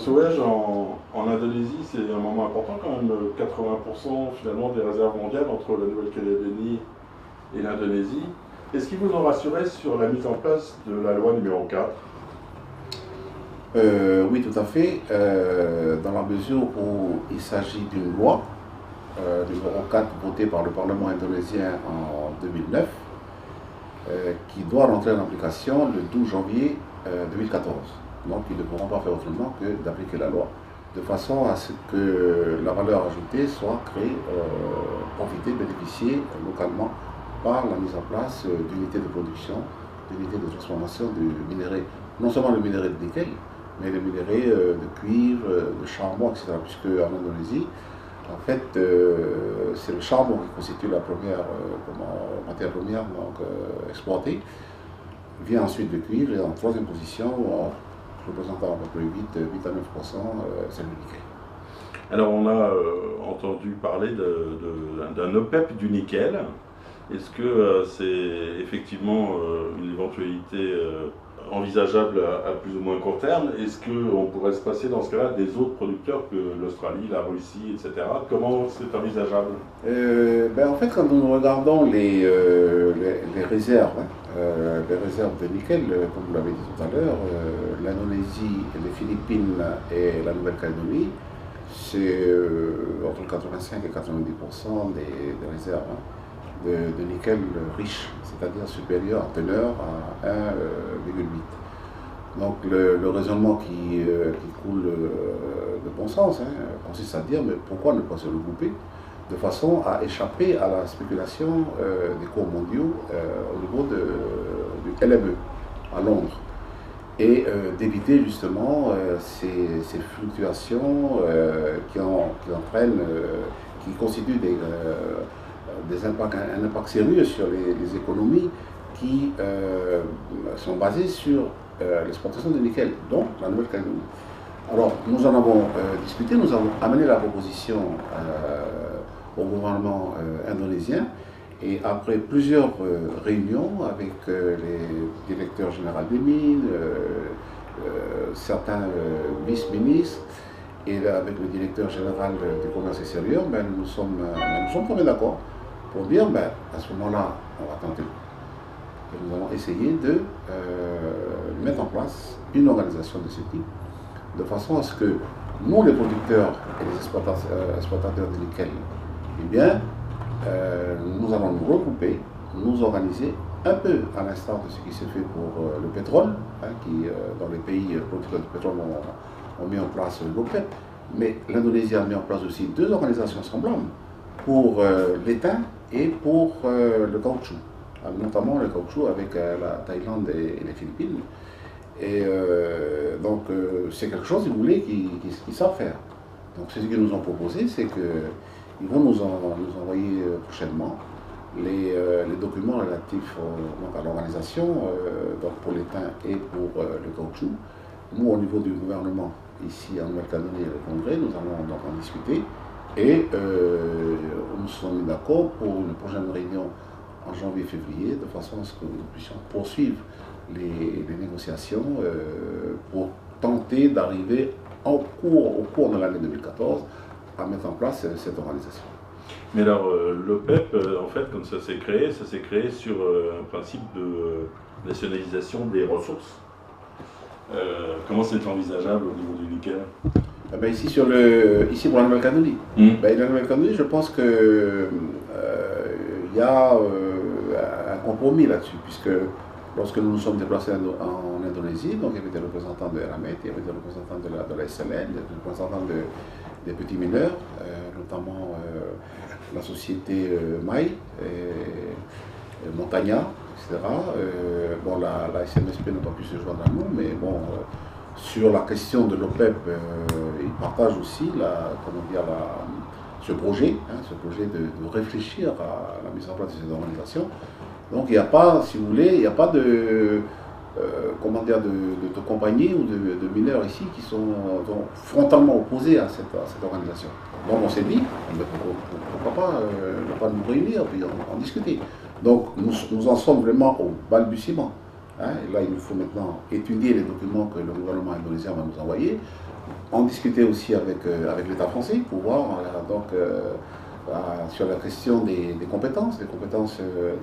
Souej, en Indonésie, c'est un moment important quand même, 80% finalement des réserves mondiales entre la Nouvelle-Calédonie et l'Indonésie. Est-ce qu'ils vous ont rassuré sur la mise en place de la loi numéro 4? Oui, tout à fait, dans la mesure où il s'agit d'une loi, numéro 4, votée par le Parlement indonésien en 2009, qui doit rentrer en application le 12 janvier 2014. Donc ils ne pourront pas faire autrement que d'appliquer la loi, de façon à ce que la valeur ajoutée soit créée, profiter, bénéficier localement par la mise en place d'unités de production, d'unités de transformation de minerais, non seulement le minerai de nickel, mais le minerai de cuivre, de charbon, etc. Puisque en Indonésie, en fait, c'est le charbon qui constitue la première matière première exploitée. Vient ensuite le cuivre et en troisième position, représentant à peu près 8 à 9%, c'est le nickel. Alors on a entendu parler d'un OPEP du nickel. Est-ce que c'est effectivement une éventualité envisageable à plus ou moins court terme? Est-ce qu'on pourrait se passer dans ce cas-là des autres producteurs que l'Australie, la Russie, etc.? Comment c'est envisageable? En fait, quand nous regardons les réserves, les réserves de nickel, comme vous l'avez dit tout à l'heure, l'Indonésie, les Philippines et la Nouvelle-Calédonie, c'est entre 85 et 90% des réserves de nickel riche, c'est-à-dire supérieur en teneur à 1,8. Donc le raisonnement qui coule de bon sens consiste à dire, mais pourquoi ne pas se regrouper de façon à échapper à la spéculation des cours mondiaux au niveau du LME à Londres et d'éviter justement ces fluctuations qui entraînent, qui constituent un impact sérieux sur les économies qui sont basées sur l'exportation de nickel, donc la Nouvelle-Calédonie. Alors, nous en avons discuté, nous avons amené la proposition au gouvernement indonésien et après plusieurs réunions avec les directeurs généraux des mines, certains vice-ministres, et là, avec le directeur général du commerce extérieur, nous sommes tombés d'accord pour dire, à ce moment-là, on va tenter. Et nous allons essayer de mettre en place une organisation de ce type, de façon à ce que nous, les producteurs et les exploitateurs de nickel, eh bien, nous allons nous regrouper, nous organiser un peu à l'instar de ce qui s'est fait pour le pétrole, qui, dans les pays producteurs de pétrole, ont mis en place l'OPEP, mais l'Indonésie a mis en place aussi deux organisations semblables pour l'étain et pour le caoutchouc, notamment le caoutchouc avec la Thaïlande et les Philippines. Et donc c'est quelque chose, si vous voulez, qu'ils savent faire. Donc ce qu'ils nous ont proposé, c'est qu'ils vont nous envoyer prochainement les documents relatifs à l'organisation, donc pour l'étain et pour le caoutchouc. Nous, au niveau du gouvernement, ici en Nouvelle-Calédonie et le Congrès, nous allons donc en discuter et nous sommes mis d'accord pour une prochaine réunion en janvier-février, de façon à ce que nous puissions poursuivre les négociations pour tenter d'arriver au cours de l'année 2014 à mettre en place cette organisation. Mais alors, l'OPEP, en fait, quand ça s'est créé sur un principe de nationalisation des ressources. Comment c'est envisageable au niveau du nickel? Ici pour la Nouvelle-Calédonie. La Nouvelle-Calédonie, je pense que y a un compromis là-dessus, puisque lorsque nous nous sommes déplacés en Indonésie, donc il y avait des représentants de Eramet, il y avait des représentants de la SLN, des représentants des petits mineurs, notamment la société Mai, Montagna, etc. La SMSP n'a pas pu se joindre à nous, mais bon, sur la question de l'OPEP, ils partagent aussi ce projet de réfléchir à la mise en place de cette organisation. Donc il n'y a pas, si vous voulez, il n'y a pas de compagnies ou de mineurs ici qui sont frontalement opposés à cette organisation. Donc on s'est dit, pourquoi pas ne pas nous réunir et puis en discuter. Donc nous en sommes vraiment au balbutiement. hein. Et là, il nous faut maintenant étudier les documents que le gouvernement indonésien va nous envoyer, en discuter aussi avec l'État français pour voir sur la question des compétences, de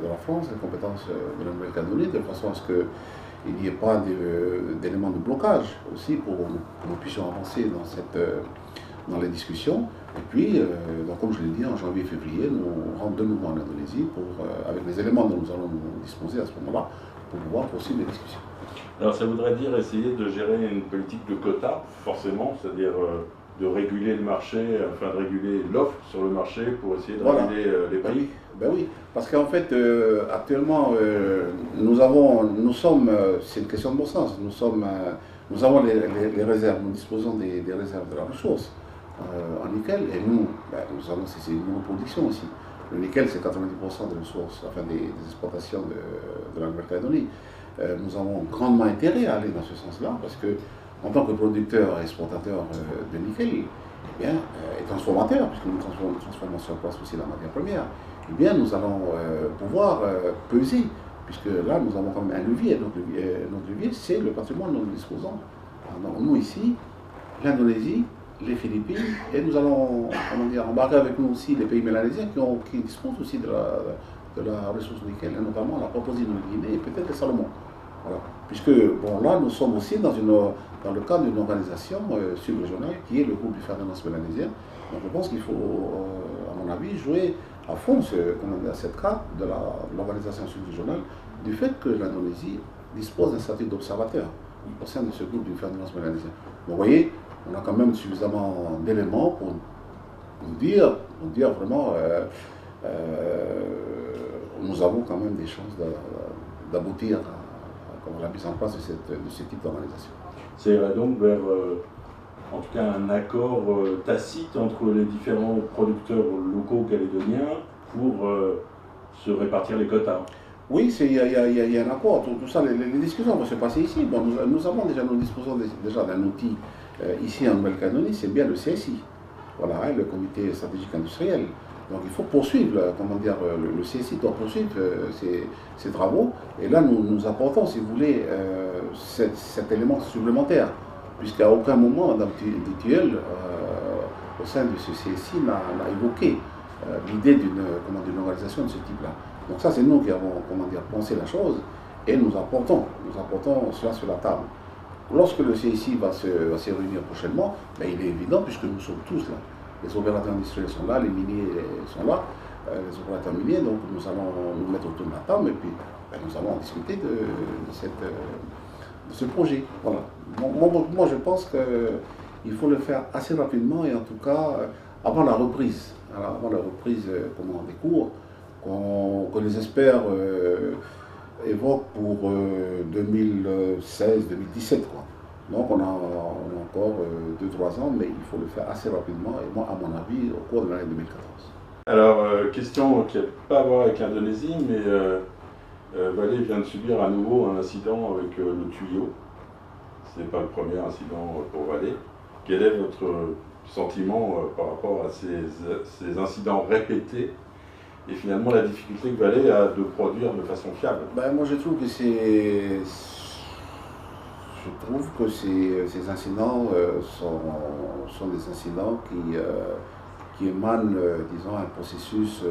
la France, des compétences de la Nouvelle-Calédonie, de façon à ce qu'il n'y ait pas d'éléments de blocage aussi pour que nous puissions avancer dans les discussions. Et puis, donc, comme je l'ai dit, en janvier-février, nous rentrons de nouveau en Indonésie avec les éléments dont nous allons nous disposer à ce moment-là pour pouvoir poursuivre les discussions. Alors ça voudrait dire essayer de gérer une politique de quotas, forcément, c'est-à-dire de réguler le marché, enfin de réguler l'offre sur le marché pour essayer de réguler les prix. Ben oui, parce qu'en fait, actuellement, c'est une question de bon sens, nous avons les réserves, nous disposons des réserves de la ressource en nickel, et c'est une monoproduction aussi. Le nickel, c'est 90% des ressources, enfin des exportations de la Nouvelle-Calédonie. Nous avons grandement intérêt à aller dans ce sens-là, parce que en tant que producteur et exportateur de nickel, eh bien, et transformateur, puisque nous transformons sur place aussi la matière première, eh bien, nous allons pouvoir peser, puisque là, nous avons quand même un levier. Notre levier, c'est le patrimoine dont nous disposons. Alors, nous ici, l'Indonésie, les Philippines, et nous allons embarquer avec nous aussi les pays mélanésiens qui disposent aussi de la ressource nickel, et notamment la Papouasie-Nouvelle-Guinée et peut-être les Salomon. Voilà. Puisque, bon, là, nous sommes aussi dans le cadre d'une organisation sub-régionale qui est le groupe du fer de lance mélanésien. Donc je pense qu'il faut, à mon avis, jouer à fond cette carte de l'organisation sub-régionale du fait que l'Indonésie dispose d'un statut d'observateur au sein de ce groupe du fer de lance mélanésien. Donc vous voyez, on a quand même suffisamment d'éléments pour nous dire vraiment nous avons quand même des chances d'aboutir à la mise en place de ce type d'organisation. C'est donc vers, en tout cas, un accord tacite entre les différents producteurs locaux calédoniens pour se répartir les quotas. Oui, il y a un accord. Tout ça, les discussions vont se passer ici. Bon, nous disposons déjà d'un outil ici en Nouvelle-Calédonie, c'est bien le CSI, voilà, hein, le comité stratégique industriel. Donc il faut poursuivre, le CSI doit poursuivre ses travaux. Et là, nous apportons, si vous voulez, cet élément supplémentaire, puisqu'à aucun moment, dans Dutuel, au sein de ce CSI, n'a évoqué l'idée d'une organisation de ce type-là. Donc ça, c'est nous qui avons, pensé la chose, et nous apportons cela sur la table. Lorsque le CSI va se réunir prochainement, ben, il est évident, puisque nous sommes tous là. Les opérateurs industriels sont là, les miniers sont là, les opérateurs miniers, donc nous allons nous mettre autour de la table et puis ben, nous allons discuter de ce projet. Voilà. Moi, je pense qu'il faut le faire assez rapidement et en tout cas avant la reprise, des cours, que les experts évoquent pour 2016-2017. Donc on a encore 2-3 ans, mais il faut le faire assez rapidement, et moi, à mon avis, au cours de l'année 2014. Alors, question qui n'a pas à voir avec l'Indonésie, mais Vale vient de subir à nouveau un incident avec le tuyau. Ce n'est pas le premier incident pour Vale. Quel est votre sentiment par rapport à ces incidents répétés et finalement la difficulté que Vale a de produire de façon fiable? Ben, moi, je trouve que ces incidents sont des incidents qui émanent, disons, un processus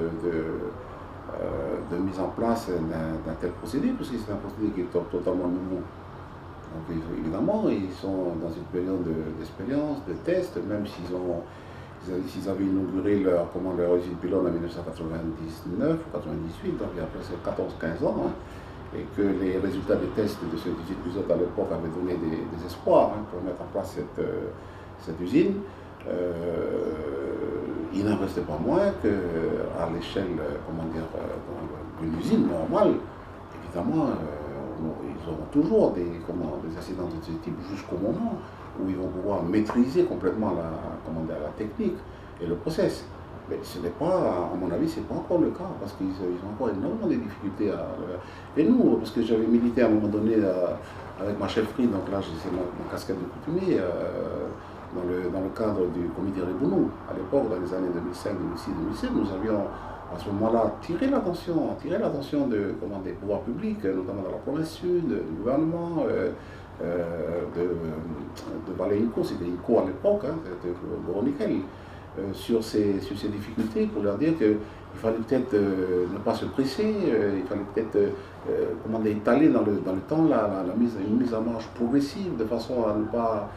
de mise en place d'un tel procédé, parce que c'est un procédé qui est totalement nouveau. Donc évidemment, ils sont dans une période d'expérience, de test, même s'ils avaient inauguré leur usine pilote en 1999 ou 98, donc il y a presque 14-15 ans, hein, et que les résultats des tests de cette usine pilote à l'époque avaient donné des espoirs pour mettre en place cette usine. Il n'en restait pas moins qu'à l'échelle d'une usine normale, évidemment, ils auront toujours des accidents de ce type jusqu'au moment où ils vont pouvoir maîtriser complètement la technique et le process. Mais ce n'est pas, à mon avis, ce n'est pas encore le cas, parce qu'ils ont encore énormément de difficultés Et nous, parce que j'avais milité à un moment donné avec ma chefferie, donc là c'est mon casquette de coutumier, dans le cadre du comité Rebounou. À l'époque, dans les années 2005, 2006, 2007, nous avions à ce moment-là, tirer l'attention des pouvoirs publics, notamment dans la province sud, du gouvernement, de Valéinco, c'était Inco à l'époque, hein, c'était Gros Nickel, sur ces difficultés, pour leur dire qu'il fallait peut-être ne pas se presser, il fallait peut-être étaler dans le temps une mise en marche progressive, de façon à ne pas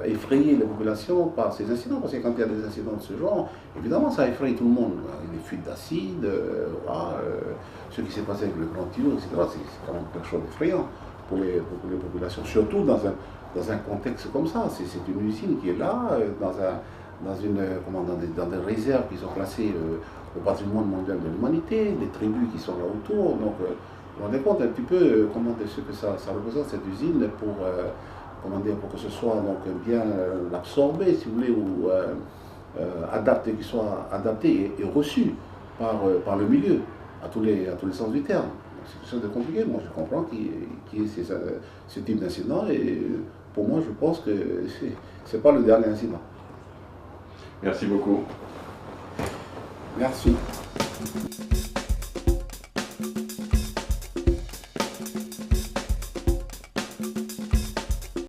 effrayer les populations par ces incidents, parce que quand il y a des incidents de ce genre, évidemment ça effraie tout le monde. Les fuites d'acide, ce qui s'est passé avec le Grand Tuyau, etc., c'est quand même quelque chose d'effrayant pour les populations, surtout dans un contexte comme ça. C'est une usine qui est là, dans des réserves qui sont classées au patrimoine mondial de l'humanité, des tribus qui sont là autour. Donc, vous vous rendez compte un petit peu ce que ça représente, cette usine, pour que ce soit donc bien absorbé, si vous voulez, ou adapté, qu'il soit adapté et reçu par le milieu, à tous les sens du terme. C'est quelque chose de compliqué. Moi, je comprends qu'il y ait ce type d'incident, et pour moi, je pense que ce n'est pas le dernier incident. Merci beaucoup. Merci.